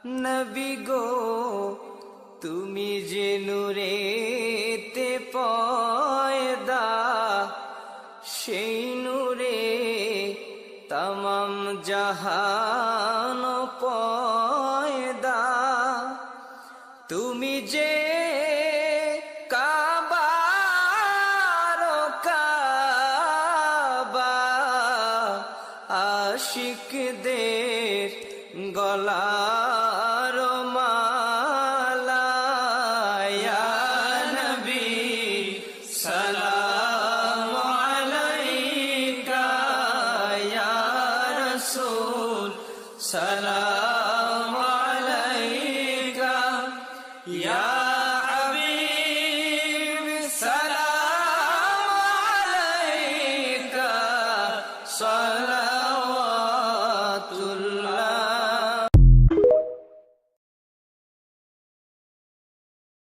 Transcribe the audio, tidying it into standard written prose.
নবী গো তুমি যে নূরেতে পয়দা, সেই নূরে তমাম জাহান পয়দা। তুমি যে কাবার কাবা, আশিকদের গলার মালা। ইয়া নবী সালাম আলাইকা, ইয়া রাসূল সালাম আলাইকা, ইয়া